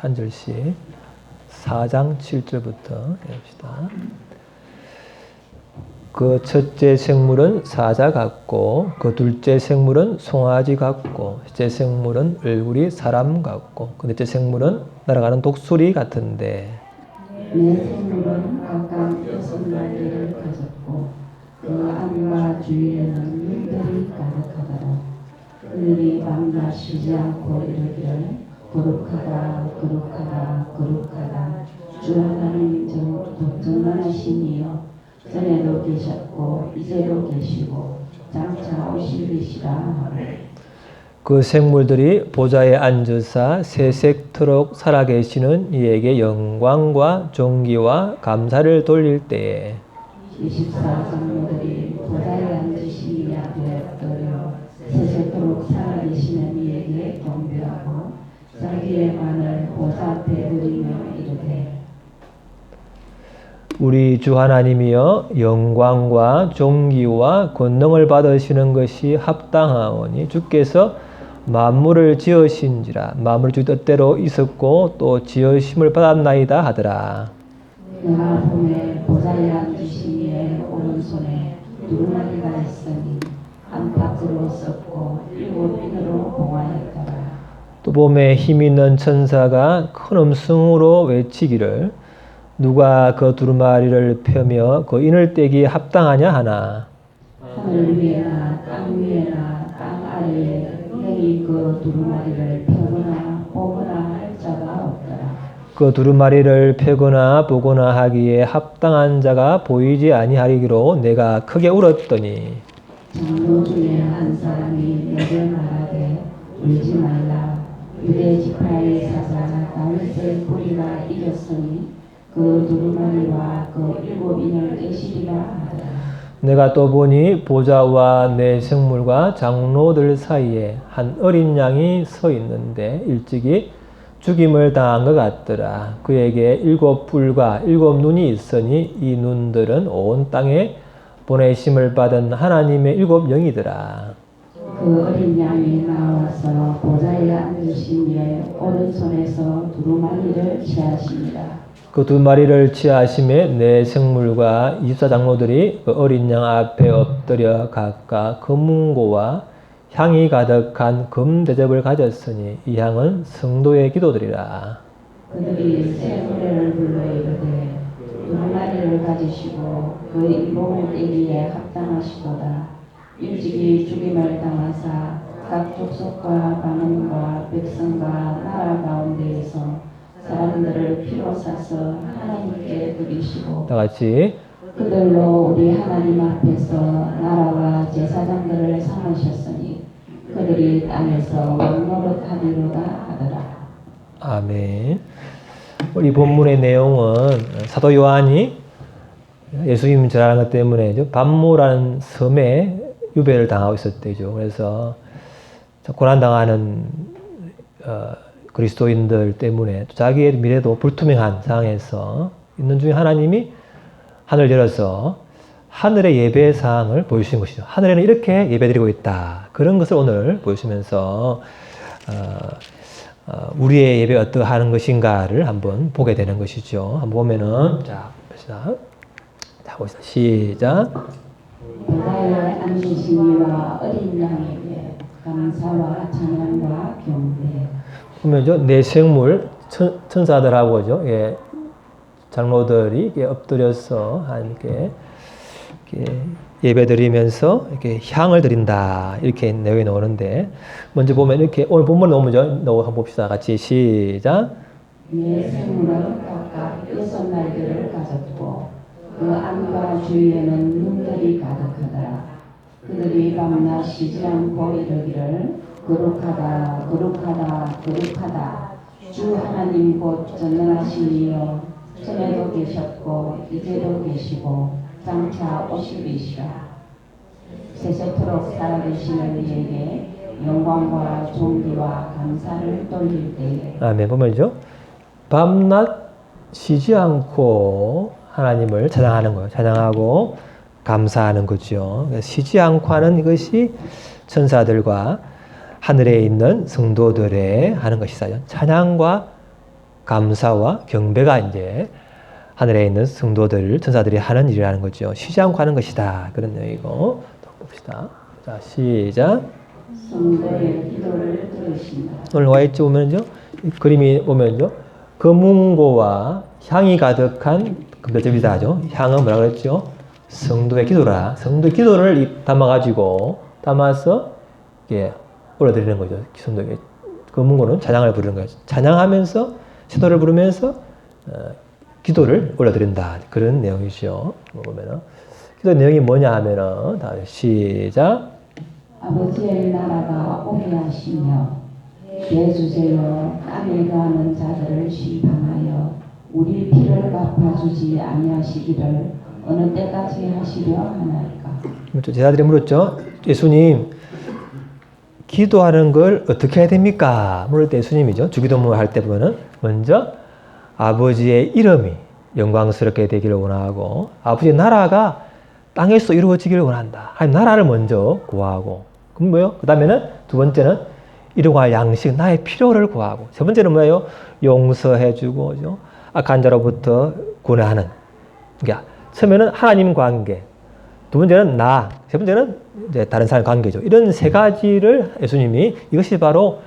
한 절씩 4장 7절부터 해봅시다. 그 첫째 생물은 사자 같고 그 둘째 생물은 송아지 같고 셋째 생물은 얼굴이 사람 같고 그 넷째 생물은 날아가는 독수리 같은데 네 생물은 각각 6마리를 가졌고 그 안과 주위에는 눈들이 가득하더라. 그들이 밤낮 쉬지 않고 이르기를 거룩하다 거룩하다 거룩하다 주 하나님 전능하시니여 전에도 계셨고 이제도 계시고 장차 오실이시라 하고 그 생물들이 보좌에 앉으사 세색토록 살아계시는 이에게 영광과 존귀와 감사를 돌릴 때에 24장로들이 보좌에 앉으신 이 앞에 엎드려 세세토록 살아계시는 이에게 경배하고 자기의 만을 보좌 앞에 드리며 이르되 우리 주 하나님이여 영광과 존귀와 권능을 받으시는 것이 합당하오니 주께서 만물을 지으신지라 만물이 주 뜻대로 있었고 또 지으심을 받았나이다 하더라. 내가 봄에 보좌에 앉으신 이의 오른손에 두루마리가 있으니 안팎으로 썼고 7인으로 봉하였더라. 또 봄에 힘 있는 천사가 큰 음성으로 외치기를 누가 그 두루마리를 펴며 그 인을 떼기에 합당하냐 하나. 하늘 위에나 땅 위에나 땅 아래에 능히 그 두루마리를 펴거나 보거나 할 자가 없더라. 그 두루마리를 펴거나 보거나 하기에 합당한 자가 보이지 아니하리기로 내가 크게 울었더니 장로 중에 한 사람이 내게 말하되 울지 말라. 유대 지파의 사자 다윗의 뿌리가 이겼으니 그 두루마리와 그 7인을 떼시리라 하더라. 내가 또 보니 보좌와 내 생물과 장로들 사이에 한 어린 양이 서 있는데 일찍이 죽임을 당한 것 같더라. 그에게 7뿔과 7눈이 있으니 이 눈들은 온 땅에 보내심을 받은 하나님의 7영이더라. 그 어린 양이 나와서 보좌에 앉으신 이의 오른손에서 두루마리를 취하시니라. 그 두 마리를 취하심에 내 생물과 24장로들이 그 어린 양 앞에 엎드려 각각 금은고와 향이 가득한 금 대접을 가졌으니 이 향은 성도의 기도들이라. 그들이 새 노래를 불러 이르되 두루마리를 가지시고 그 인봉을 떼기에 합당하시도다. 일찍이 죽임을 당하사 각 족속과 반응과 백성과 나라 가운데에서 사람들을 피로 사서 하나님께 드리시고 다 같이 그들로 우리 하나님 앞에서 나라와 제사장들을 삼으셨으니 그들이 땅에서 왕노릇하리로다 하더라. 아멘. 우리 본문의 내용은 사도 요한이 예수님 전하는 것 때문에 반모라는 섬에 유배를 당하고 있었대죠. 그래서 고난당하는 그리스도인들 때문에 자기의 미래도 불투명한 상황에서 있는 중에 하나님이 하늘 열어서 하늘의 예배 사항을 보여주신 것이죠. 하늘에는 이렇게 예배드리고 있다. 그런 것을 오늘 보여주면서 우리의 예배 어떠하는 것인가를 한번 보게 되는 것이죠. 한번 보면은 자 봅시다. 자 보시다. 시작. 보좌에 앉으신 이와 어린 양에게 감사와 찬양과 경배. 보면죠, 내 생물 천사들하고죠, 예, 장로들이 이렇게 엎드려서 함께 이렇게 예배드리면서 이렇게 향을 드린다 이렇게 내용이 나오는데 먼저 보면 이렇게 오늘 본문 나오면죠, 한번 봅시다. 같이 시작. 네 생물은 각각 6마리를 가졌고 그 안과 주위에는 눈들이 가득하더라. 그들이 밤낮 쉬지 않고 이르기를 거룩하다 거룩하다 거룩하다 주 하나님 곧 전능하시니여 전에도 계셨고 이제도 계시고 장차 오실이시라. 세세토록 살아계시는 이에게 영광과 존귀와 감사를 돌릴 때에 아멘. 보면죠, 밤낮 쉬지 않고 하나님을 찬양하는 거예요. 찬양하고 감사하는 거죠. 쉬지 않고 하는 이것이 천사들과 하늘에 있는 성도들의 하는 것이다. 찬양과 감사와 경배가 이제 하늘에 있는 성도들, 천사들이 하는 일이라는 거죠. 쉬지 않고 하는 것이다. 그런 내용이고. 또 봅시다. 자, 시작. 성도의 기도를 들으신다. 오늘 와 있죠. 보면요. 이 그림이 보면요. 금은고와 향이 가득한 금별접이다 하죠. 향은 뭐라 그랬죠? 성도의 기도라. 성도의 기도를 담아서 예, 올려드리는 거죠. 성도에게. 금은고는 찬양을 부르는 거죠. 찬양하면서 시도를 부르면서 기도를 올려드린다. 그런 내용이죠. 보면은 기도 내용이 뭐냐 하면은 다 시작. 아버지의 나라가 오게 하시며 대주제여 땅에 거하는 자들을 심판하여 우리 피를 갚아주지 아니하시기를 어느 때까지 하시려 하나이까. 제자들이 물었죠. 예수님, 기도하는 걸 어떻게 해야 됩니까? 물을 때 예수님이죠. 주기도문 할 때 보면은 먼저 아버지의 이름이 영광스럽게 되기를 원하고 아버지의 나라가 땅에서 이루어지기를 원한다. 하나님 나라를 먼저 구하고 그럼 뭐예요? 그 다음에는 두 번째는 일용할 양식, 나의 필요를 구하고 세 번째는 뭐예요? 용서해주고 악한 자로부터 구원하는. 그러니까 처음에는 하나님 관계, 두 번째는 나, 세 번째는 이제 다른 사람 관계죠. 이런 세 가지를 예수님이 이것이 바로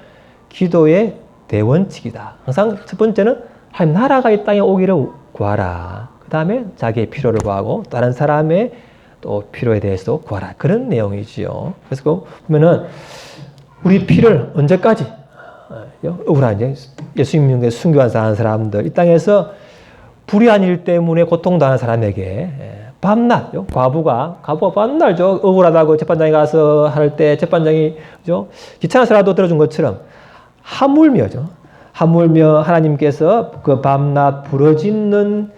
기도의 대원칙이다. 항상 첫 번째는 하나님 나라가 이 땅에 오기를 구하라. 그 다음에 자기의 필요를 구하고 다른 사람의 또 필요에 대해서 구하라. 그런 내용이지요. 그래서 보면은 우리 필요를 언제까지 억울한 이제 예수님께 순교한 사람들 이 땅에서 불의한 일 때문에 고통당하는 사람에게 밤낮 과부가 밤낮 억울하다고 재판장에 가서 할 때 재판장이 귀찮아서라도 들어준 것처럼 하물며 하나님께서 그 밤낮 부러짓는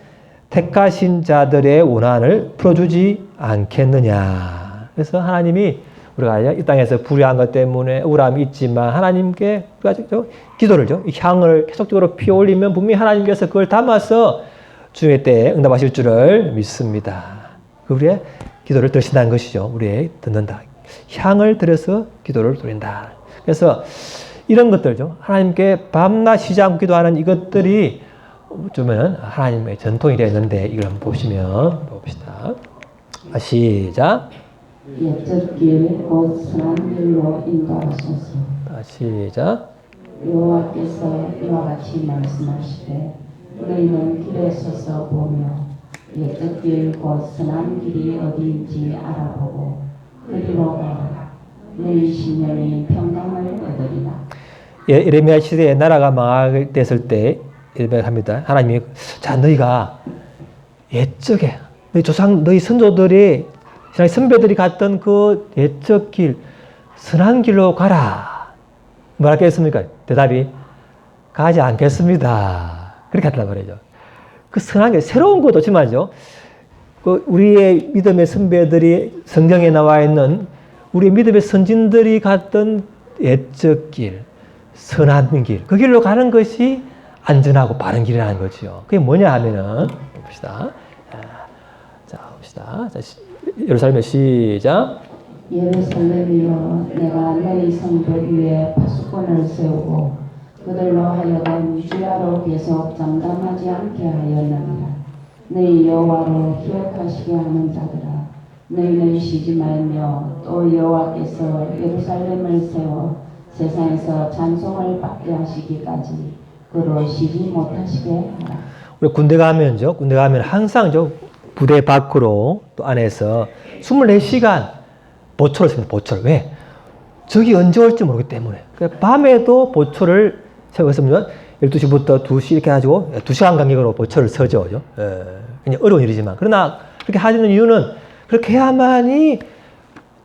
택하신 자들의 원한을 풀어주지 않겠느냐. 그래서 하나님이 우리가 이 땅에서 불의한 것 때문에 억울함이 있지만 하나님께 우리가 기도를 향을 계속적으로 피어올리면 분명히 하나님께서 그걸 담아서 주의 때에 응답하실 줄을 믿습니다. 우리의 기도를 들으신다는 것이죠. 우리의 듣는다. 향을 들여서 기도를 돌린다. 그래서 이런 것들죠. 하나님께 밤낮 쉬지 않고 기도하는 이것들이 좀 하나님의 전통이 되었는데 이걸 한번 봅시다. 시작. 옛적 길 곧 선한 길로 인도하소서. 시작. 여호와께서 이와 같이 말씀하시되 너희는 길에 서서 보며 옛적 길 곧 선한 길이 어디인지 알아보고 그리로 가라. 너희 심령이 평강을 얻으리라. 예레미야 시대에 나라가 망했을 때 이렇게 합니다. 하나님이 자 너희가 옛적에 너희 선조들이 선배들이 갔던 그 옛적 길 선한 길로 가라. 뭐라겠습니까? 대답이 가지 않겠습니다. 그렇게 하단 말이죠. 그 선한 길 새로운 것도 지만요. 그 우리의 믿음의 선배들이 성경에 나와 있는 우리의 믿음의 선진들이 갔던 옛적 길, 선한 길, 그 길로 가는 것이 안전하고 바른 길이라는 거죠. 그게 뭐냐 하면은 봅시다. 자, 봅시다. 자, 예루살렘의 시작. 예루살렘이여 내가 너희 성도 위에 파수꾼을 세우고 그들로 하여금 주야로 계속 장담하지 않게 하였느니라. 너희 여호와로 기억하시게 하는 자들아 너희는 쉬지 말며 또 여호와께서 예루살렘을 세워 세상에서 찬송을 받게 하시기까지 그로 쉬지 못하시게 하라. 우리 군대 가면 항상 부대 밖으로 또 안에서 24시간 보초를 씁니다. 보초를. 왜? 적이 언제 올지 모르기 때문에. 밤에도 보초를 세웠으면 12시부터 2시 이렇게 해가지고 2시간 간격으로 보초를 서죠. 그냥 어려운 일이지만. 그러나 그렇게 하는 이유는 그렇게 해야만이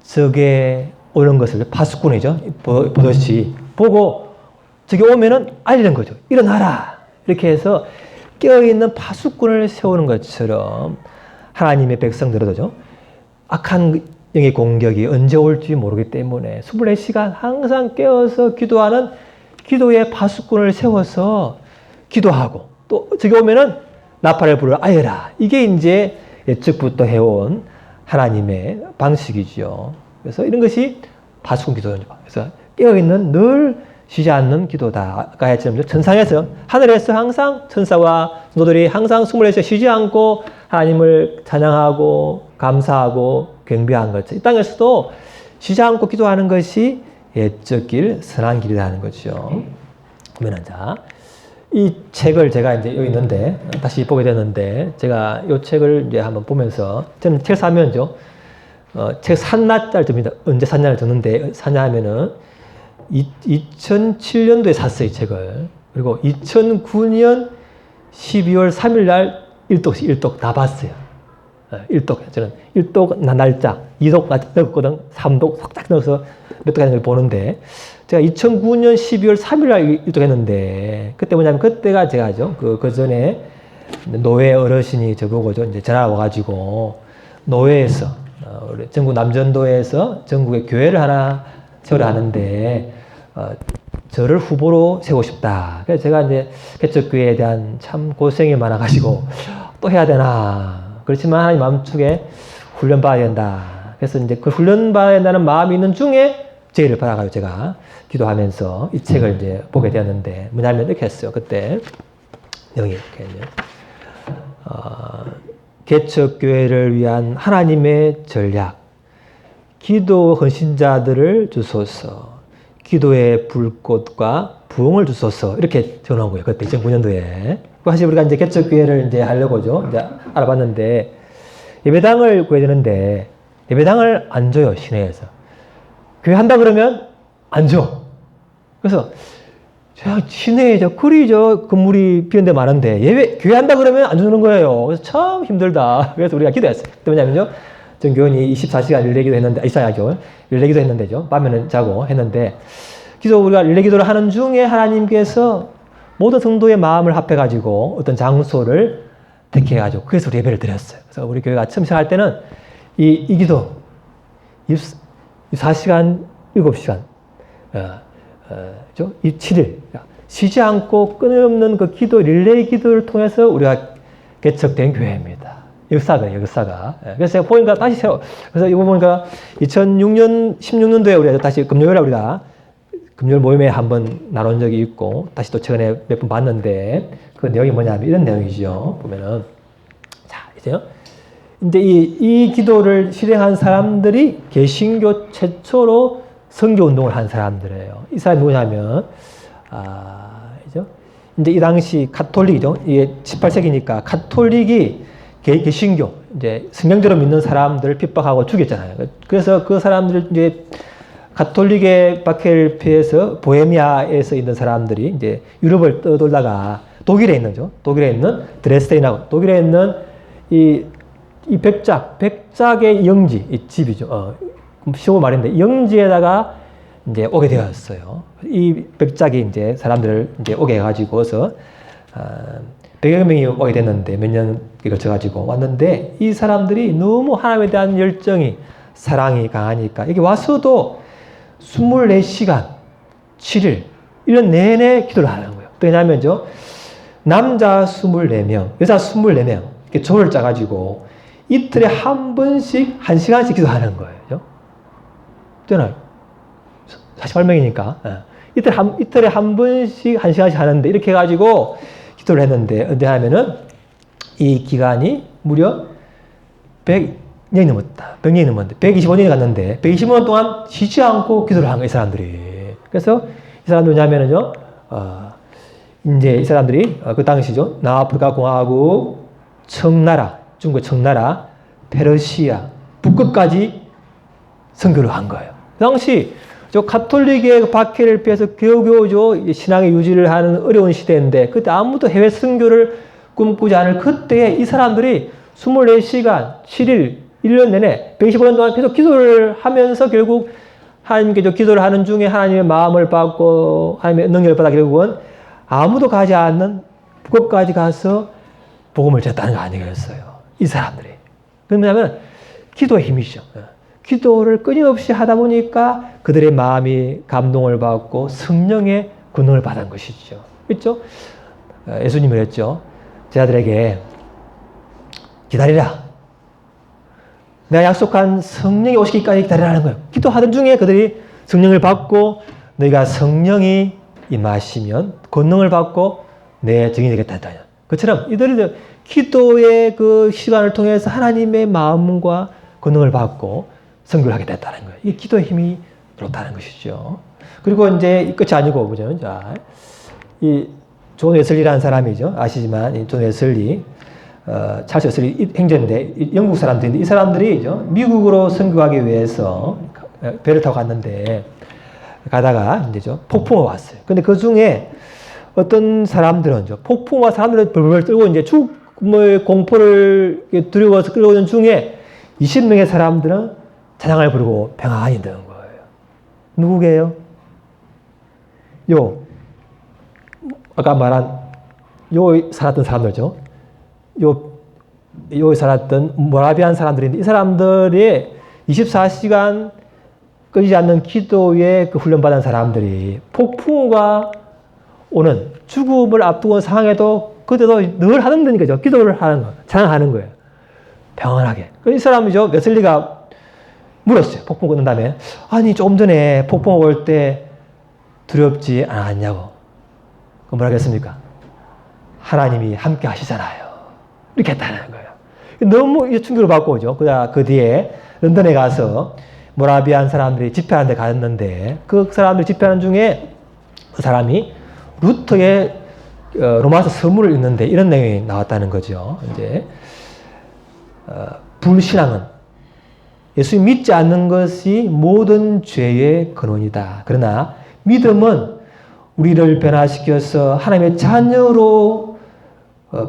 적에 오는 것을 파수꾼이죠. 보듯이 보고 적이 오면은 알리는 거죠. 일어나라. 이렇게 해서 깨어있는 파수꾼을 세우는 것처럼 하나님의 백성들도 악한 영의 공격이 언제 올지 모르기 때문에 24시간 항상 깨어서 기도하는 기도의 파수꾼을 세워서 기도하고 또 저기 오면은 나팔을 불어 아여라. 이게 이제 예측부터 해온 하나님의 방식이죠. 그래서 이런 것이 파수꾼 기도입니다. 그래서 깨어있는 늘 쉬지 않는 기도다. 아까 했지만 천상에서 하늘에서 항상 천사와 성도들이 항상 24시간 쉬지 않고 하나님을 찬양하고 감사하고 경배한 거죠. 이 땅에서도 쉬지 않고 기도하는 것이 옛적 길, 선한 길이라는 거죠. 그러면 자, 이 책을 제가 이제 여기 있는데 다시 보게 됐는데 제가 이 책을 이제 한번 보면서 저는 책 사면죠. 책 산 날짜를 듭니다. 언제 샀냐를 듣는데 샀냐 하면은 2007년도에 샀어요, 이 책을. 그리고 2009년 12월 3일 날 1독 다 봤어요. 1독. 저는 1독 날짜, 2독 넣었거든. 3독 싹 넣어서 몇 독 하는 걸 보는데, 제가 2009년 12월 3일 날 1독 했는데, 그때 뭐냐면, 그때가 제가죠. 그 전에 노회 어르신이 저보고 이제 전화가 와가지고, 노회에서, 우리 전국 남전도에서 전국에 교회를 하나 세우려 하는데, 저를 후보로 세우고 싶다. 그래서 제가 이제 개척교회에 대한 참 고생이 많아가지고 또 해야 되나. 그렇지만 하나님 마음속에 훈련받아야 된다. 그래서 이제 그 훈련받아야 된다는 마음이 있는 중에 제의를 받아가지고 제가 기도하면서 이 책을 이제 보게 되었는데 뭐냐면 이렇게 했어요. 그때 영이 이렇게 했네요. 개척교회를 위한 하나님의 전략. 기도 헌신자들을 주소서. 기도의 불꽃과 부흥을 주소서. 이렇게 전한 거예요. 그때 2009년도에. 사실 우리가 이제 개척교회를 이제 하려고죠. 이제 알아봤는데, 예배당을 구해야 되는데, 예배당을 안 줘요, 시내에서. 교회 한다 그러면 안 줘. 그래서, 시내에 그리 건물이 비었는데 많은데, 교회 한다 그러면 안 주는 거예요. 그래서 참 힘들다. 그래서 우리가 기도했어요. 그때 뭐냐면요. 전 교원이 24시간 릴레기도 했는데, 이사야교 릴레기도 했는데죠. 밤에는 자고 했는데, 우리가 릴레기도를 하는 중에 하나님께서 모든 성도의 마음을 합해가지고 어떤 장소를 택해가지고 그래서 우리 예배를 드렸어요. 그래서 우리 교회가 처음 시작할 때는 이 기도 24시간, 7시간, 이 7일 쉬지 않고 끊임없는 그 기도, 릴레이 기도를 통해서 우리가 개척된 교회입니다. 역사가. 그래서 제가 보니까 다시 그래서 이거 보니까 2006년, 16년도에 우리가 다시 금요일에 우리가 금요일 모임에 한번 나눈 적이 있고, 다시 또 최근에 몇 번 봤는데, 그 내용이 뭐냐면 이런 내용이죠. 보면은. 자, 이제 이 기도를 실행한 사람들이 개신교 최초로 선교운동을 한 사람들이에요. 이 사람이 누구냐면, 이제 이 당시 가톨릭이죠. 이게 18세기니까 가톨릭이 개신교, 이제 성경대로 믿는 사람들을 핍박하고 죽였잖아요. 그래서 그 사람들을 이제 가톨릭의 박해를 피해서 보헤미아에서 있는 사람들이 이제 유럽을 떠돌다가 독일에 있는 드레스덴하고 독일에 있는 이 백작의 영지, 이 집이죠. 쉬운 말인데, 영지에다가 이제 오게 되었어요. 이 백작이 이제 사람들을 이제 오게 해가지고서, 100여 명이 오게 됐는데, 몇 년에 걸쳐가지고 왔는데, 이 사람들이 너무 하나님에 대한 열정이, 사랑이 강하니까, 여기 와서도 24시간, 7일, 이런 내내 기도를 하는 거예요. 왜냐하면, 남자 24명, 여자 24명, 이렇게 조를 짜가지고, 이틀에 한 번씩, 1시간씩 기도하는 거예요. 되나요? 48명이니까. 이틀에 한 번씩, 1시간씩 하는데, 이렇게 해가지고, 기도를 했는데, 언제 하면은, 이 기간이 무려 100년이 넘었다. 100년이 넘었는데, 125년이 갔는데, 125년 동안 쉬지 않고 기도를 한 거예요, 이 사람들이. 그래서, 이 사람들 뭐냐면은요, 이제 이 사람들이, 그 당시죠, 남아프리카 공화국, 청나라, 중국 청나라, 페르시아, 북극까지 선교를 한 거예요. 그 당시, 가톨릭의 박해를 피해서 겨우겨우 신앙의 유지를 하는 어려운 시대인데, 그때 아무도 해외 선교를 꿈꾸지 않을 그때에 이 사람들이 24시간, 7일, 1년 내내 125년 동안 계속 기도를 하면서 결국 하나님께 기도를 하는 중에 하나님의 마음을 받고 하나님의 능력을 받아 결국은 아무도 가지 않는 북극까지 가서 복음을 전했다는 거 아니겠어요? 이 사람들이. 그러면 기도의 힘이죠. 기도를 끊임없이 하다 보니까 그들의 마음이 감동을 받고 성령의 권능을 받은 것이죠. 그렇죠? 예수님이 그랬죠. 제자들에게 기다리라. 내가 약속한 성령이 오시기까지 기다리라는 거예요. 기도하던 중에 그들이 성령을 받고 너희가 성령이 임하시면 권능을 받고 내 증인이 되겠다 했다. 그처럼 이들이 기도의 그 시간을 통해서 하나님의 마음과 권능을 받고 선교를 하게 됐다는 거예요. 이 기도의 힘이 그렇다는 것이죠. 그리고 이제 끝이 아니고, 그죠? 자, 이 존 웨슬리라는 사람이죠. 아시지만, 이 존 웨슬리, 찰스 웨슬리 행제인데, 영국 사람들인데, 이 사람들이죠. 미국으로 선교하기 위해서 배를 타고 갔는데, 가다가, 이제죠. 폭풍이 왔어요. 근데 그 중에 어떤 사람들은, 폭풍과 사람들을 벌벌 떨고 이제 죽음의 공포를 두려워서 끌어오는 중에 20명의 사람들은 찬양을 부르고 평안히 되는 거예요. 누구게요? 아까 말한 살았던 사람들죠. 살았던 모라비안 사람들인데, 이 사람들이 24시간 끊이지 않는 기도에 그 훈련받은 사람들이 폭풍우가 오는 죽음을 앞두고 상황에도 그때도 늘 하는 거죠. 기도를 하는 거, 찬양하는 거예요. 평안하게. 이 사람이죠. 웨슬리가 물었어요. 폭풍 끊는 다음에. 아니, 조금 전에 폭풍 올 때 두렵지 않았냐고. 그럼 뭐라 했습니까? 하나님이 함께 하시잖아요. 이렇게 했다는 거예요. 너무 충격을 받고 오죠. 그 뒤에 런던에 가서 모라비안 사람들이 집회하는 데 갔는데, 그 사람들 집회하는 중에 그 사람이 루터의 로마서 서문을 읽는데 이런 내용이 나왔다는 거죠. 이제 불신앙은 예수님 믿지 않는 것이 모든 죄의 근원이다. 그러나 믿음은 우리를 변화시켜서 하나님의 자녀로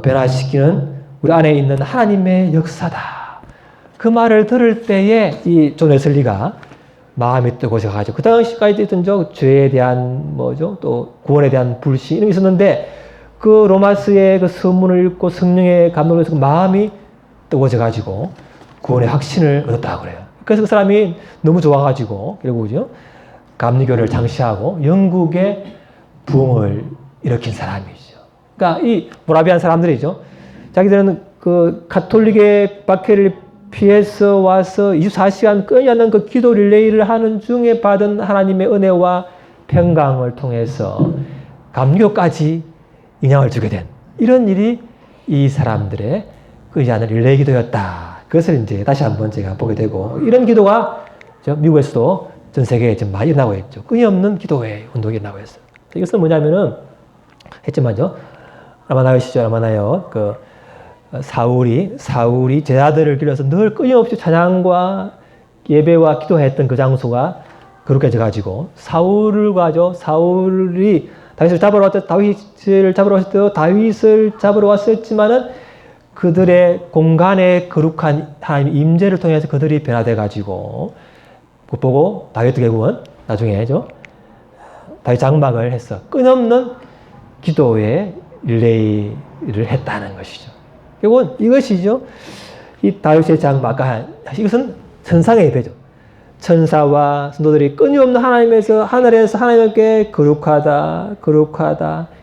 변화시키는 우리 안에 있는 하나님의 역사다. 그 말을 들을 때에 이 존 웨슬리가 마음이 뜨거워져가지고, 그 당시까지 있던 죄에 대한 또 구원에 대한 불신 이런 게 있었는데, 그 로마스의 그 서문을 읽고 성령의 감동을 해서 마음이 뜨거워져가지고 구원의 확신을 얻었다고 그래요. 그래서 그 사람이 너무 좋아가지고 결국은요, 감리교를 장시하고 영국의 부흥을 일으킨 사람이죠. 그러니까 이 모라비안 사람들이죠. 자기들은 그 가톨릭의 박해를 피해서 와서 24시간 끊이지 않는 그 기도 릴레이를 하는 중에 받은 하나님의 은혜와 평강을 통해서 감리교까지 영향을 주게 된 이런 일이 이 사람들의 끊이지 않는 릴레이 기도였다. 그것을 이제 다시 한번 제가 보게 되고, 이런 기도가 미국에서도 전 세계에 좀 많이 일어나고 있죠. 끊임없는 기도의 운동이 일어나고 있어요. 이것은 뭐냐면은, 했지만요, 라마나요, 사울이 제자들을 길러서 늘 끊임없이 찬양과 예배와 기도했던 그 장소가 거룩해져가지고, 사울이 다윗을 잡으러 왔었지만은 그들의 공간에 거룩한 하나님의 임재를 통해서 그들이 변화돼가지고, 그 보고 다윗 결국은 나중에 다윗 장막을 해서 끊임없는 기도의 릴레이를 했다는 것이죠. 결국은 이것이죠. 이 다윗의 장막, 이것은 천상의 예배죠. 천사와 성도들이 끊임없는 하나님에서 하늘에서 하나님께 거룩하다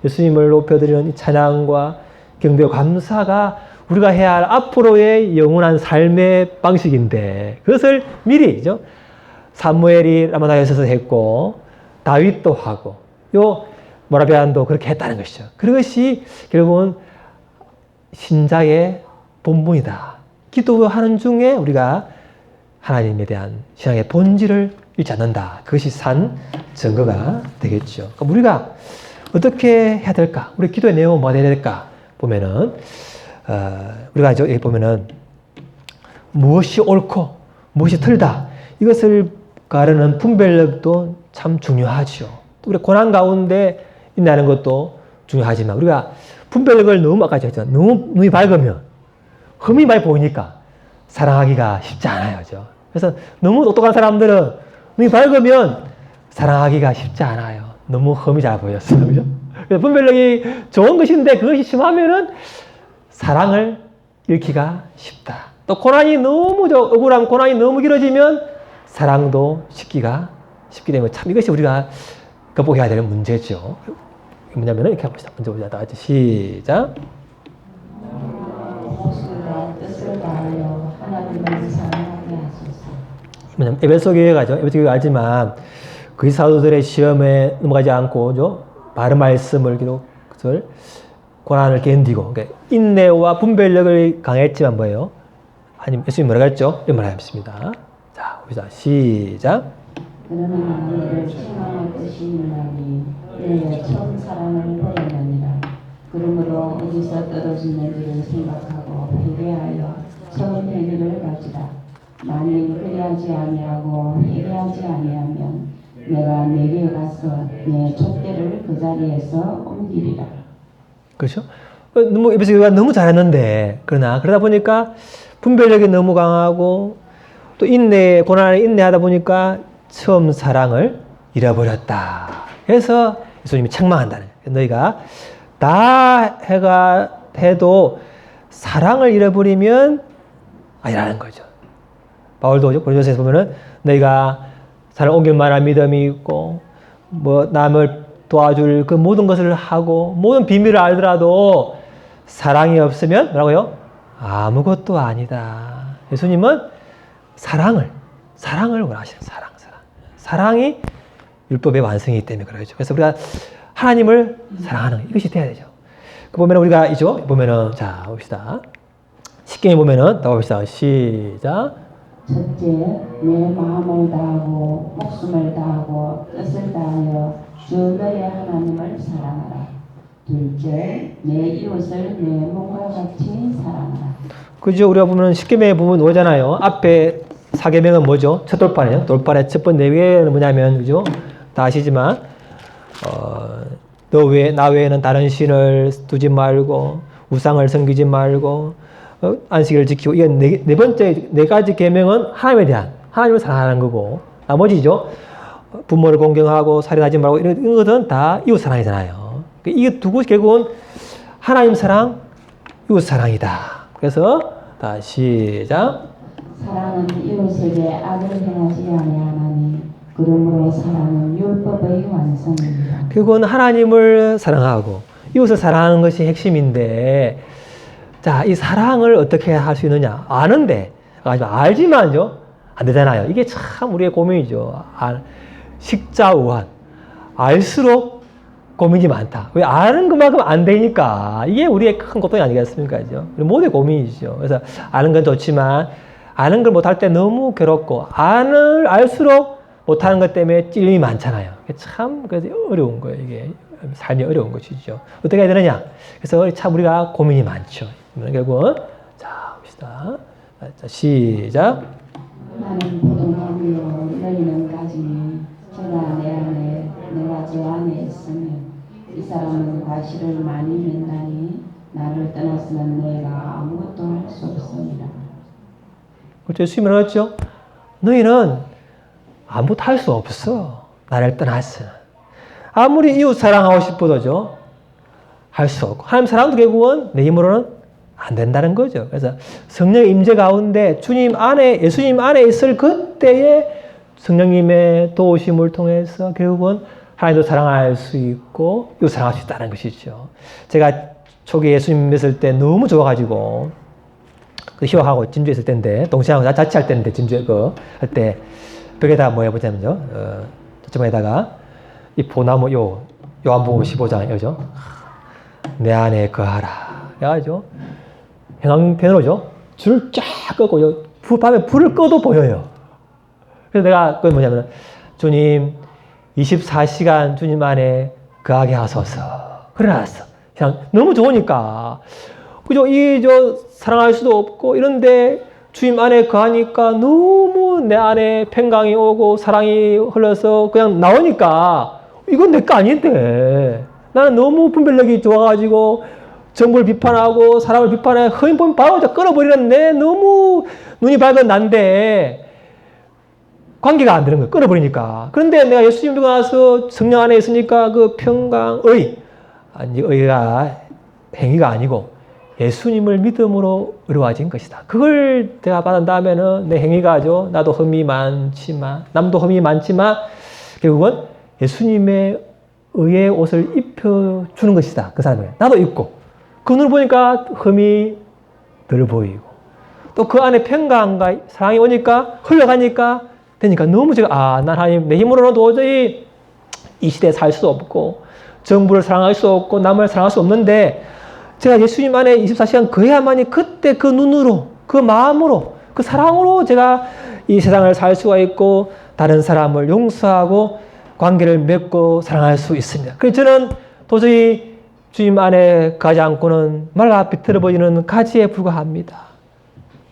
예수님을 높여드리는 이 찬양과 경배와 감사가 우리가 해야 할 앞으로의 영원한 삶의 방식인데, 그것을 미리죠. 사무엘이 라마나에서 했고 다윗도 하고 모라비안도 그렇게 했다는 것이죠. 그것이 결국은 신자의 본분이다. 기도하는 중에 우리가 하나님에 대한 신앙의 본질을 잃지 않는다. 그것이 산 증거가 되겠죠. 그럼 우리가 어떻게 해야 될까? 우리 기도의 내용은 뭐가 해야 될까? 보면은 우리가 여기 보면은 무엇이 옳고 무엇이 틀다, 이것을 가르는 분별력도 참 중요하죠. 우리 고난 가운데 있다는 것도 중요하지만, 우리가 분별력을 너무 아까 했잖아요. 너무 눈이 밝으면 흠이 많이 보이니까 사랑하기가 쉽지 않아요. 그래서 너무 똑똑한 사람들은 눈이 밝으면 사랑하기가 쉽지 않아요. 너무 흠이 잘 보였어요. 그죠? 분별력이 좋은 것인데 그것이 심하면은 사랑을 잃기가 쉽다. 또 고난이 너무 억울한 고난이 너무 길어지면 사랑도 쉽기 때문에 참 이것이 우리가 극복해야 되는 문제죠. 뭐냐면은 이렇게 해봅시다. 먼저 보자. 다 같이 시작. 뜻을 다하여 하나님을 사랑하게 하소서. 에베소 교회가죠. 에베소 교회가 알지만 그 사도들의 시험에 넘어가지 않고 바른 말씀을 그것을 고난을 견디고 그러니까 인내와 분별력을 강했지만 뭐예요? 아니 예수님 뭐라고 했죠? 이런 말을 했습니다. 자, 봅시다. 시작. 그러나 너를 책망할 것이 있나니 너의 처음 사랑을 버렸느니라. 그러므로 어디서 떨어졌는지를 생각하고 회개하여 처음 행위를 가지라. 만일 그리하지 아니하고 회개하지 아니하면 내가 내게 가서 내 촛대를 그 자리에서 옮기리라. 그렇죠? 너무 에베소가 너무 잘했는데 그러다 보니까 분별력이 너무 강하고 또 고난을 인내하다 보니까 처음 사랑을 잃어버렸다. 그래서 예수님이 책망한다는 거예요. 너희가 다 해도 사랑을 잃어버리면 아니라는 거죠. 바울도 고린도서에서 보면은 너희가 사람 옮길 만한 믿음이 있고 뭐 남을 도와줄 그 모든 것을 하고 모든 비밀을 알더라도 사랑이 없으면 뭐라고요? 아무것도 아니다. 예수님은 사랑을 원하시는 사랑이 율법의 완성이기 때문에 그러죠. 그래서 우리가 하나님을 사랑하는 이것이 돼야 되죠. 그 보면은 우리가 보면은 자 봅시다. 십계명에 보면은 다 봅시다. 시작. 첫째, 내 마음을 다하고 목숨을 다하고 뜻을 다하여 주 너의 하나님을 사랑하라. 둘째, 내 이웃을 내 몸과 같이 사랑하라. 그죠? 우리가 보면 십계명에 보면 오잖아요. 앞에 사계명은 뭐죠? 첫 돌판이에요. 돌판의 첫 번째 내외는 뭐냐면 그죠? 다 아시지만 나 외에는 다른 신을 두지 말고 우상을 섬기지 말고 안식일을 지키고 이게 네 번째 네 가지 계명은 하나님을 사랑하는 거고 나머지죠. 부모를 공경하고 살인하지 말고 이런 것은 다 이웃 사랑이잖아요. 이게 두 곳이 결국은 하나님 사랑, 이웃 사랑이다. 그래서 다 시작. 사랑은 이웃에게 악을 행하지 아니하나니 그러므로 사랑은 율법의 완성입니다. 결국은 하나님을 사랑하고 이웃을 사랑하는 것이 핵심인데 자, 이 사랑을 어떻게 할 수 있느냐? 아는데 알지만요 안 되잖아요. 이게 참 우리의 고민이죠. 식자우한 알수록 고민이 많다. 왜 아는 것만큼 안 되니까 이게 우리의 큰 고통이 아니겠습니까? 모두의 고민이죠. 그래서 아는 건 좋지만 아는 걸 못할 때 너무 괴롭고 알수록 못하는 것 때문에 찔림이 많잖아요. 참 그래서 어려운 거예요. 이게 삶이 어려운 것이죠. 어떻게 해야 되느냐? 그래서 참 우리가 고민이 많죠. 결국은 자 봅시다. 자, 시작. 나는 포도나무요 너희는 가지니 제가 내 안에 내가 저 안에 있으면 이 사람은 과실을 많이 맺나니 나를 떠났으면 너희가 아무것도 할 수 없습니다. 그렇죠. 예수님은 그랬죠. 너희는 아무것도 할 수 없어. 나를 떠났으면. 아무리 이웃 사랑하고 싶어도죠. 할 수 없고. 하나님 사랑도 결국은 내 힘으로는 안 된다는 거죠. 그래서 성령의 임재 가운데 예수님 안에 있을 그때에 성령님의 도우심을 통해서 결국은 하나님도 사랑할 수 있고 이웃 사랑할 수 있다는 것이죠. 제가 초기에 예수님 믿을 때 너무 좋아가지고 휴학하고 진주에 있을 때인데 동생하고 자취할 때인데 진주에 할 때 벽에다가 뭐 해보자면요. 저쪽에다가 이 포나무 요한복음 15장 여죠. 내 안에 거하라. 그래가지고 형광펜으로죠. 줄을 쫙 끄고 밤에 불을 꺼도 보여요. 그래서 내가 그건 뭐냐면 주님 24시간 주님 안에 거하게 하소서. 그래놨어. 그냥 너무 좋으니까. 그죠? 사랑할 수도 없고 이런데 주님 안에 거하니까 너무 내 안에 평강이 오고 사랑이 흘러서 그냥 나오니까 이건 내 거 아닌데. 나는 너무 분별력이 좋아가지고 정부를 비판하고 사람을 비판해 허인 보면 바로 끊어버리는데 너무 눈이 밝은 난데 관계가 안 되는 거예요. 끊어버리니까. 그런데 내가 예수님 믿고 나서 성령 안에 있으니까 그 의가 행위가 아니고 예수님을 믿음으로 의로워진 것이다. 그걸 내가 받은 다음에는 내 행위가죠. 나도 흠이 많지만 남도 흠이 많지만 결국은 예수님의 의의 옷을 입혀주는 것이다. 그 사람에게. 나도 입고 그 눈을 보니까 흠이 덜 보이고 또 그 안에 평강과 사랑이 오니까 흘러가니까 되니까 너무 난 하나님 내 힘으로는 도저히 이 시대에 살 수 없고 정부를 사랑할 수 없고 남을 사랑할 수 없는데 제가 예수님 안에 24시간 거해야만이 그때 그 눈으로, 그 마음으로, 그 사랑으로 제가 이 세상을 살 수가 있고 다른 사람을 용서하고 관계를 맺고 사랑할 수 있습니다. 그래서 저는 도저히 주님 안에 가지 않고는 말라 비틀어버리는 가지에 불과합니다.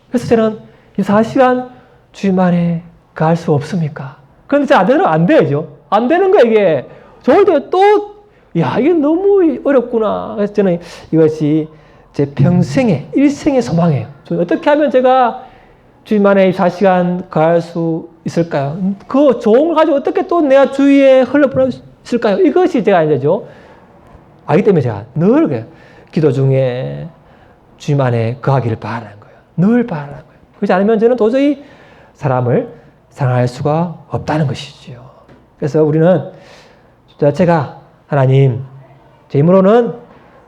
그래서 저는 24시간 주님 안에 갈 수 없습니까? 그런데 제 아들은 안 되죠. 안 되는 거야, 이게. 좋을 때 또, 야, 이게 너무 어렵구나. 그래서 저는 이것이 제 평생의, 일생의 소망이에요. 어떻게 하면 제가 주님 안에 24시간 갈 수 있을까요? 그 좋은 걸 가지고 어떻게 또 내가 주위에 흘러보냈을까요? 이것이 제가 이제죠. 알기 때문에 제가 늘 그래요. 기도 중에 주님 안에 거하기를 바라는 거예요. 늘 바라는 거예요. 그렇지 않으면 저는 도저히 사람을 사랑할 수가 없다는 것이지요. 그래서 우리는 제가 하나님, 제 힘으로는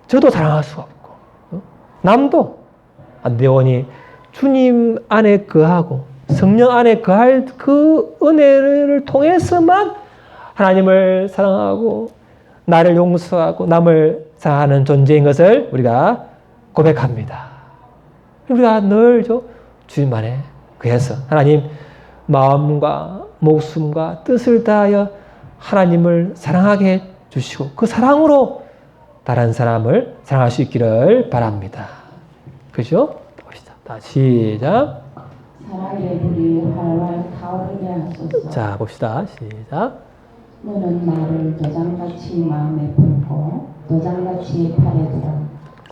저도 사랑할 수가 없고 남도 안 되오니 주님 안에 거하고 성령 안에 거할 그 은혜를 통해서만 하나님을 사랑하고 나를 용서하고 남을 사랑하는 존재인 것을 우리가 고백합니다. 우리가 늘 주님 안에 거해서 하나님 마음과 목숨과 뜻을 다하여 하나님을 사랑하게 해주시고 그 사랑으로 다른 사람을 사랑할 수 있기를 바랍니다. 그죠? 봅시다. 다시 시작. 사랑의 불이 활활 타오르게 하소서. 자, 봅시다. 시작. 너는 나를 도장같이 마음에 품고 도장같이 팔에 들어.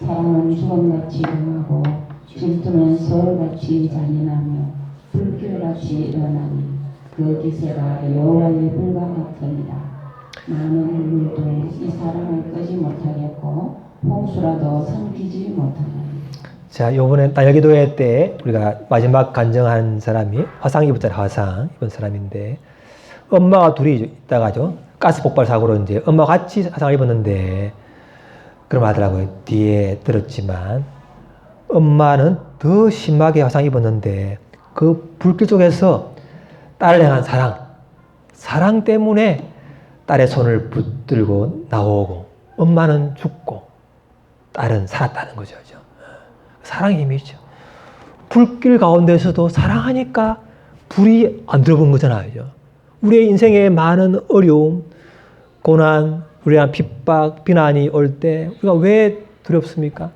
사랑은 주먹같이 응하고 질투는 소울같이 잔인하며 불길같이 일어나니 그 기세가 여호와의 불과 같으니라. 많은 물도 이 사랑을 끄지 못하겠고 홍수라도 삼키지 못하나니. 자, 요번에 딸기도회 때 우리가 마지막 간증한 사람이 화상 입었잖아요. 화상 입은 사람인데 엄마가 둘이 있다가죠. 가스 폭발 사고로 이제 엄마가 같이 화상을 입었는데 그럼 하더라고요. 뒤에 들었지만 엄마는 더 심하게 화상 입었는데 그 불길 속에서 딸을 향한 사랑 때문에 딸의 손을 붙들고 나오고 엄마는 죽고 딸은 살았다는 거죠. 사랑의 힘이죠. 불길 가운데서도 사랑하니까 불이 안 들어본 거잖아요. 우리의 인생에 많은 어려움, 고난, 우리한 핍박, 비난이 올 때 우리가 왜 두렵습니까?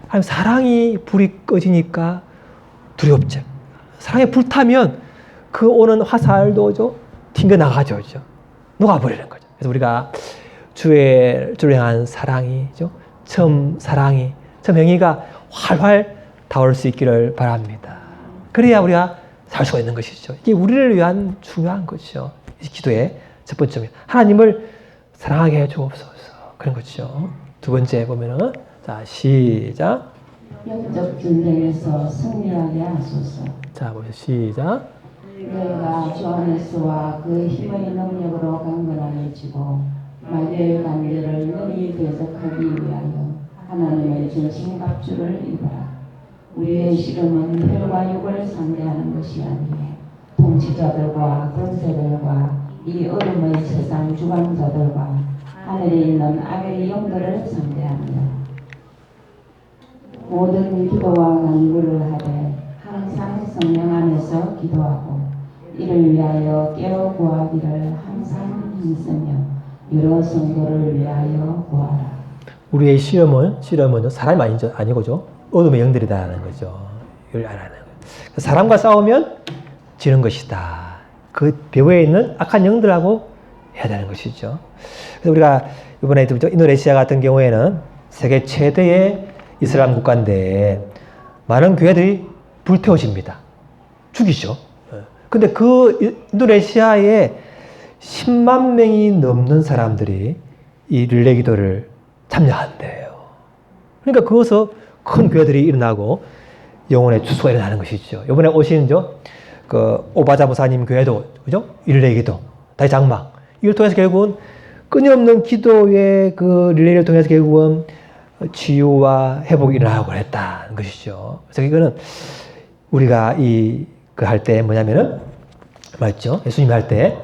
아니, 사랑이 불이 꺼지니까 두렵죠. 사랑에 불타면 그 오는 화살도 튕겨나가죠. 녹아버리는 거죠. 그래서 우리가 주를 향한 사랑이죠. 처음 행위가 활활 타올 수 있기를 바랍니다. 그래야 우리가 살 수가 있는 것이죠. 이게 우리를 위한 중요한 것이죠. 이 기도의 첫 번째입니다. 하나님을 사랑하게 해 주옵소서. 그런 거죠. 두 번째 보면은, 자, 시작. 영적 전쟁에서 승리하게 하소서. 자, 보세요. 시작. 내가 주 안에서와 그 힘의 능력으로 강건하여지고 마귀의 관계를 능히 대적하기 위하여 하나님의 전신갑주를 입어라. 우리의 씨름은 혈과 육을 상대하는 것이 아니에 통치자들과 권세들과 이 어둠의 세상 주관자들과 하늘에 있는 악의 영들을 상대하느라. 모든 기도와 간구를 하되 항상 성령 안에서 기도하고 이를 위하여 깨어 구하기를 항상 힘쓰며 여러 성도를 위하여 구하라. 우리의 시험은 사람이 아니고죠. 어둠의 영들이다라는 거죠. 이걸 알아야 하는 거예요. 사람과 싸우면 지는 것이다. 그 배후에 있는 악한 영들하고 해야 되는 것이죠. 그래서 우리가 이번에 인도네시아 같은 경우에는 세계 최대의 이슬람 국가인데 많은 교회들이 불태워집니다. 죽이죠. 근데 그 인도네시아에 10만 명이 넘는 사람들이 이 릴레이 기도를 참여한대요. 그러니까 그것서 큰 교회들이 일어나고 영혼의 추수가 일어나는 것이죠. 이번에 오신 그 오바자 목사님 교회도 그죠? 릴레이 기도, 다시 장막 이걸 통해서 결국은 끊임없는 기도의 그 릴레이를 통해서 결국은 치유와 회복이 일어나고 그랬다는 것이죠. 그래서 이거는 우리가 할 때 뭐냐면은 맞죠? 예수님이 할 때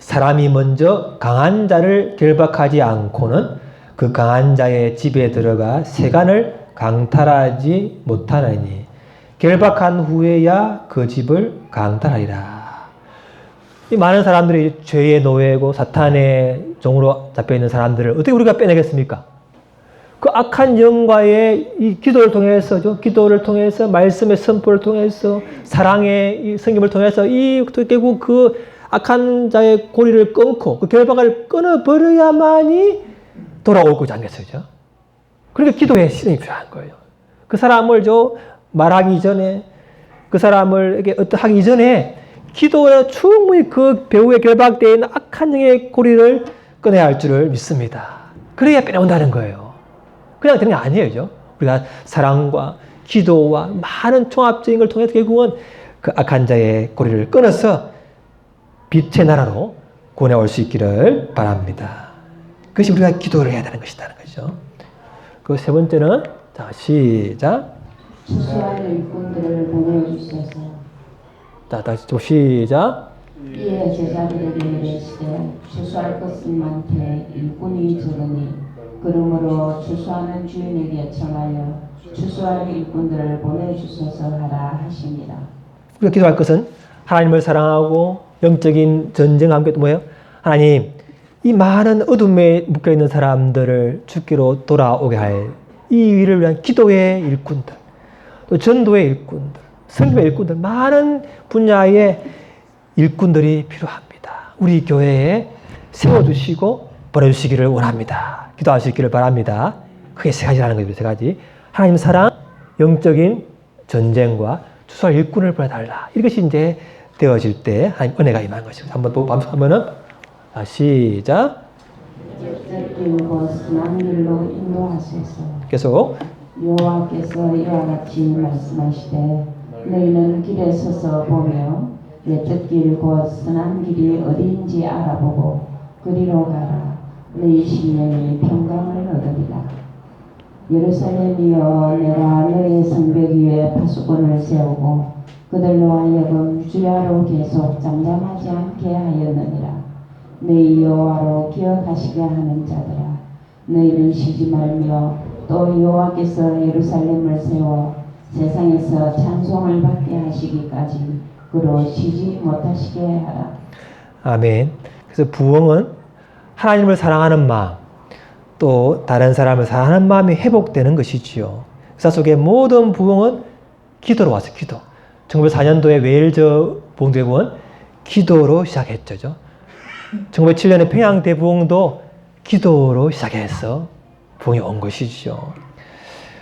사람이 먼저 강한 자를 결박하지 않고는 그 강한 자의 집에 들어가 세간을 강탈하지 못하나니 결박한 후에야 그 집을 강탈하리라. 이 많은 사람들이 죄의 노예고 사탄의 종으로 잡혀있는 사람들을 어떻게 우리가 빼내겠습니까? 그 악한 영과의 이 기도를 통해서, 기도를 통해서, 말씀의 선포를 통해서, 사랑의 이 성김을 통해서 결국 그 악한 자의 고리를 끊고 그 결박을 끊어버려야만이 돌아오고자 하는 것이죠. 그러니까 기도의 시간이 필요한 거예요. 그 사람을 말하기 전에, 그 사람을 하기 전에 기도에 충분히 그 배후에 결박되어 있는 악한 영의 고리를 끊어야 할 줄을 믿습니다. 그래야 빼내온다는 거예요. 그냥 되는 게 아니에요. 우리가 사랑과 기도와 많은 종합적인 걸 통해서 결국은 그 악한 자의 고리를 끊어서 빛의 나라로 구원해 수 있기를 바랍니다. 그것이 우리가 기도를 해야 되는 것이라는 거죠. 그 세 번째는, 자, 시작. 추수할 일꾼들을 보내주소서. 자, 다시 또 시작. 이에 제자들에게 이르시되 추수할 것은 많되 일꾼이 적으니 그러므로 추수하는 주인에게 청하여 추수할 일꾼들을 보내주소서 하라 하시니라. 우리가 기도할 것은 하나님을 사랑하고 영적인 전쟁과 함께 또 뭐예요? 하나님, 이 많은 어둠에 묶여있는 사람들을 주께로 돌아오게 할 이 일을 위한 기도의 일꾼들, 또 전도의 일꾼들, 성김의 일꾼들, 많은 분야의 일꾼들이 필요합니다. 우리 교회에 세워주시고 보내주시기를 원합니다. 기도할 수 있기를 바랍니다. 그게 세 가지라는 거죠. 세 가지. 하나님 사랑, 영적인 전쟁과 추수할 일꾼을 보내달라. 이것이 이제 되어질 때 하나님 은혜가 임한 것입니다. 한번 보면은 시작. 길로 인도하소서. 계속. 여호와께서 이와 같이 말씀하시되 너희는 길에 서서 보며 옛적 길 곧 선한 길이 어디인지 알아보고 그리로 가라. 너희 심령이 평강을 얻으리라. 예루살렘이여, 내가 너희 성벽 위에 파수꾼을 세우고 그들로 하여금 주야로 계속 잠잠하지 않게 하였느니라. 너희 여호와로 기억하시게 하는 자들아, 너희는 쉬지 말며 또 여호와께서 예루살렘을 세워 세상에서 찬송을 받게 하시기까지 그로 쉬지 못하시게 하라. 아멘. 그래서 부흥은 하나님을 사랑하는 마음, 또 다른 사람을 사랑하는 마음이 회복되는 것이지요. 역사 속의 모든 부흥은 기도로 왔어요. 기도. 1904년도에 웨일즈 부흥대부흥은 기도로 시작했죠. 1907년에 평양 대부흥도 기도로 시작해서 부흥이 온 것이죠.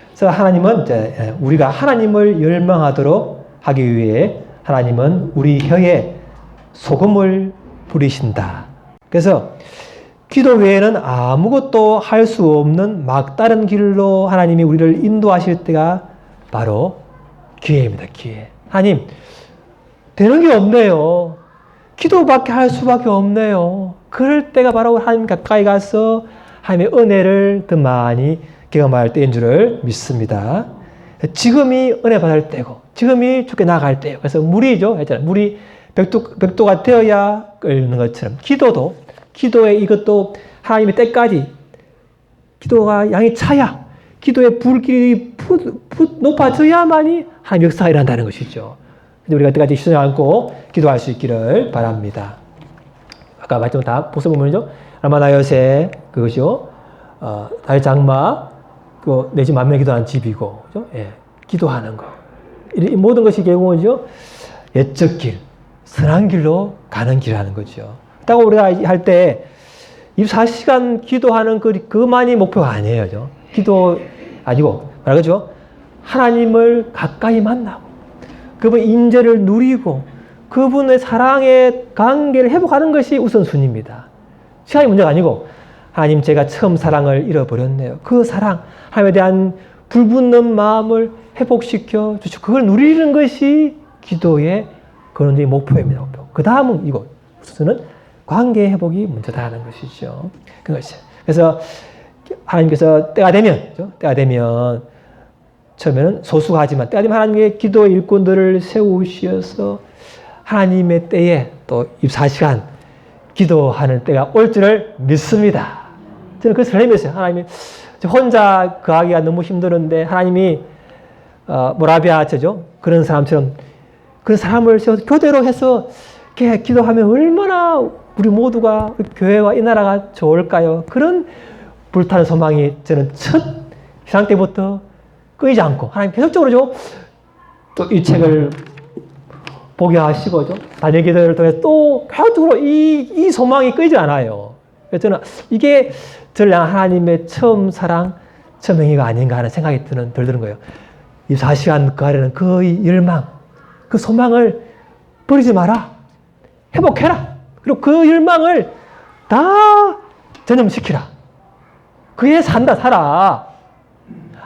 그래서 하나님은 이제 우리가 하나님을 열망하도록 하기 위해 하나님은 우리 혀에 소금을 부리신다. 그래서 기도 외에는 아무것도 할 수 없는 막다른 길로 하나님이 우리를 인도하실 때가 바로 기회입니다. 기회. 하나님, 되는 게 없네요. 기도밖에 할 수밖에 없네요. 그럴 때가 바로 하나님 가까이 가서 하나님의 은혜를 더 많이 경험할 때인 줄을 믿습니다. 지금이 은혜 받을 때고, 지금이 주께 나아갈 때예요. 그래서 물이죠. 했잖아요. 물이 백도가 되어야 끓는 것처럼 기도도, 기도의 이것도 하나님의 때까지 기도가 양이 차야, 기도의 불길이 높아져야만이 하나님 역사가 일어난다는 것이죠. 우리가 그때까지 쉬지 않고 기도할 수 있기를 바랍니다. 아까 말씀 다 보서 보면요, 알마나 여세 그것이요, 달 장마 그 내 집 만명 기도하는 집이고, 그죠? 예, 기도하는 거, 이 모든 것이 결국은요 옛적 길, 선한 길로 가는 길이라는 거죠. 딱 우리가 할 때 24시간 기도하는 그만이 목표가 아니에요. 기도 아니고 말하죠. 하나님을 가까이 만나고 그분 인재를 누리고 그분의 사랑의 관계를 회복하는 것이 우선순위입니다. 시간이 문제가 아니고, 하나님, 제가 처음 사랑을 잃어버렸네요. 그 사랑, 하나님에 대한 불붙는 마음을 회복시켜 주시고 그걸 누리는 것이 기도의 근원적인 목표입니다. 목표. 그 다음은 이거 우선은 관계 회복이 먼저다라는 것이죠. 그것이. 그래서 하나님께서 때가 되면 처음에는 소수가 하지만 때가 되면 하나님의 기도의 일꾼들을 세우셔서 하나님의 때에 또 24시간 기도하는 때가 올 줄을 믿습니다. 저는 그 설렘이었어요. 하나님이 혼자 거하기가 너무 힘드는데 하나님이 모라비아 저죠? 그런 사람처럼 그 사람을 교대로 해서 이렇게 기도하면 얼마나 우리 모두가 우리 교회와 이 나라가 좋을까요? 그런 불타는 소망이 저는 첫 희상 때부터 끄이지 않고 하나님 계속적으로 또 이 책을 보게 하시고 다니엘 기도를 통해 또 계속적으로 이 소망이 끄이지 않아요. 그래서 저는 이게 저를 향한 하나님의 처음 사랑, 처음 행위가 아닌가 하는 생각이 들는 거예요. 24시간 그 아래는 그 열망, 그 소망을 버리지 마라. 회복해라. 그리고 그 열망을 다 전염시키라. 그에 살아.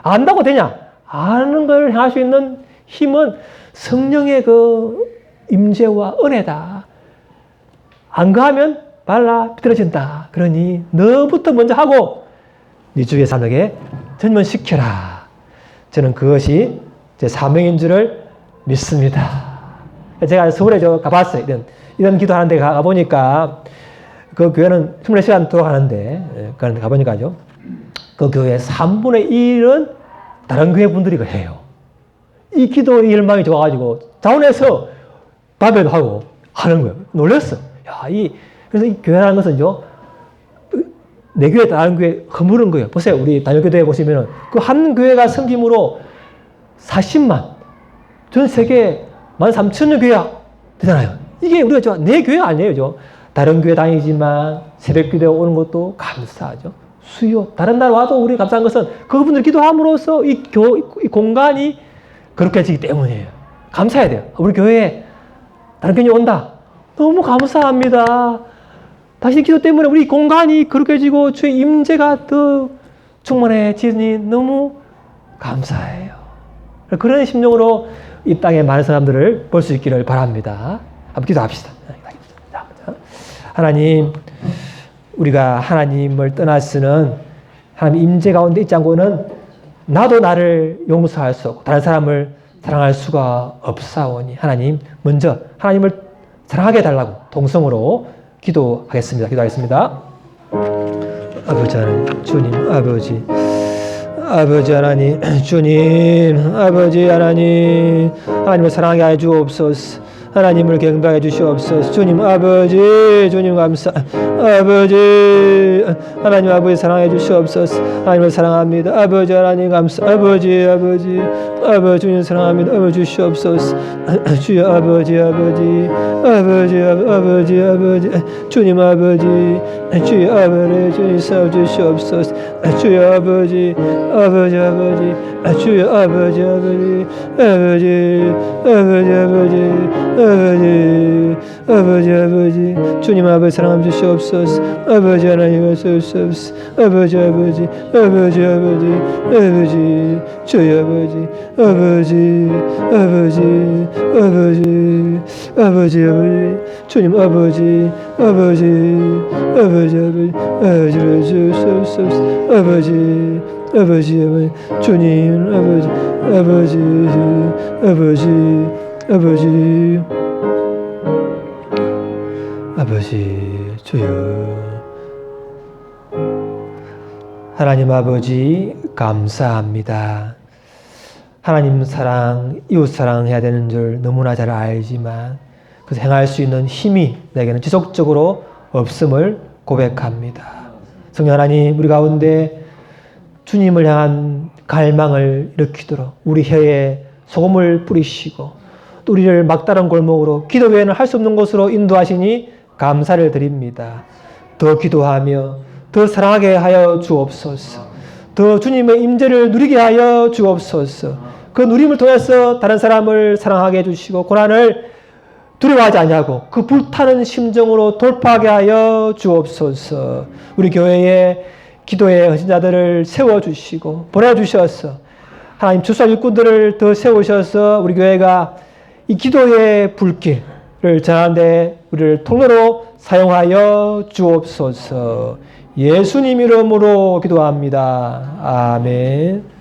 안다고 되냐? 아는 걸 향할 수 있는 힘은 성령의 그 임재와 은혜다. 안 가하면 말라 비틀어진다. 그러니 너부터 먼저 하고 네 주위의 사람에게 전문시켜라. 저는 그것이 제 사명인 줄을 믿습니다. 제가 서울에 가봤어요. 이런 기도하는 데 가보니까 그 교회는 24시간 돌아가는데 그런 데 가보니까요. 그 교회 3분의 1은 다른 교회 분들이 해요. 이 기도의 열망이 좋아가지고 자원해서 밥에도 하고 하는 거예요. 놀랐어. 그래서 이 교회라는 것은요, 내 교회 다른 교회 허물은 거예요. 보세요. 우리 단일교대에 보시면은 그 한 교회가 섬김으로 40만, 전 세계 13,000여 교회가 되잖아요. 이게 우리가 내 교회가 아니에요. 다른 교회 다니지만 새벽 기도에 오는 것도 감사하죠. 수요. 다른 나라 와도 우리 감사한 것은 그분들 기도함으로써 이 공간이 거룩해지기 때문이에요. 감사해야 돼요. 우리 교회에 다른 교인이 온다. 너무 감사합니다. 다시 기도 때문에 우리 공간이 거룩해지고 주의 임재가 더 충만해지니 너무 감사해요. 그런 심령으로 이 땅에 많은 사람들을 볼 수 있기를 바랍니다. 한번 기도합시다. 하나님, 우리가 하나님을 떠나서는 하나님 임재 가운데 있지 않고는 나도 나를 용서할 수 없고 다른 사람을 사랑할 수가 없사오니 하나님 먼저 하나님을 사랑하게 해달라고 동성으로 기도하겠습니다. 기도하겠습니다. 아버지 하나님, 주님, 아버지 하나님, 주님, 아버지 하나님, 하나님을 사랑하게 해 주옵소서. 하나님을 경배해 주시옵소서. 주님 아버지, 주님 감사. 아버지, 하나님 아버지 사랑해 주시옵소서. 하나님을 사랑합니다. 아버지 하나님 감사. 아버지 주님 사랑합니다. 아버지 주시옵소서. 주여 아버지 주님 아버지 주여 아버지 주님 싸워 주시옵소서. 주여 아버지 주여 아버지 주님 아버지 사랑함 주시옵소서. 아버지 하나님 주시옵소서. 아버지 주여 아버지 주님 아버지 주시옵소서. 아버지 주님 아버지 주여. 하나님 아버지 감사합니다. 하나님 사랑, 이웃 사랑해야 되는 줄 너무나 잘 알지만 그래서 행할 수 있는 힘이 내게는 지속적으로 없음을 고백합니다. 성령 하나님, 우리 가운데 주님을 향한 갈망을 일으키도록 우리 혀에 소금을 뿌리시고 또 우리를 막다른 골목으로 기도 외에는 할 수 없는 곳으로 인도하시니 감사를 드립니다. 더 기도하며 더 사랑하게 하여 주옵소서. 더 주님의 임재를 누리게 하여 주옵소서. 그 누림을 통해서 다른 사람을 사랑하게 해주시고 고난을 두려워하지 아니하고 그 불타는 심정으로 돌파하게 하여 주옵소서. 우리 교회에 기도의 헌신자들을 세워주시고 보내주셔서 하나님 주사 일꾼들을 더 세우셔서 우리 교회가 이 기도의 불길을 전하는 데 우리를 통로로 사용하여 주옵소서. 예수님 이름으로 기도합니다. 아멘.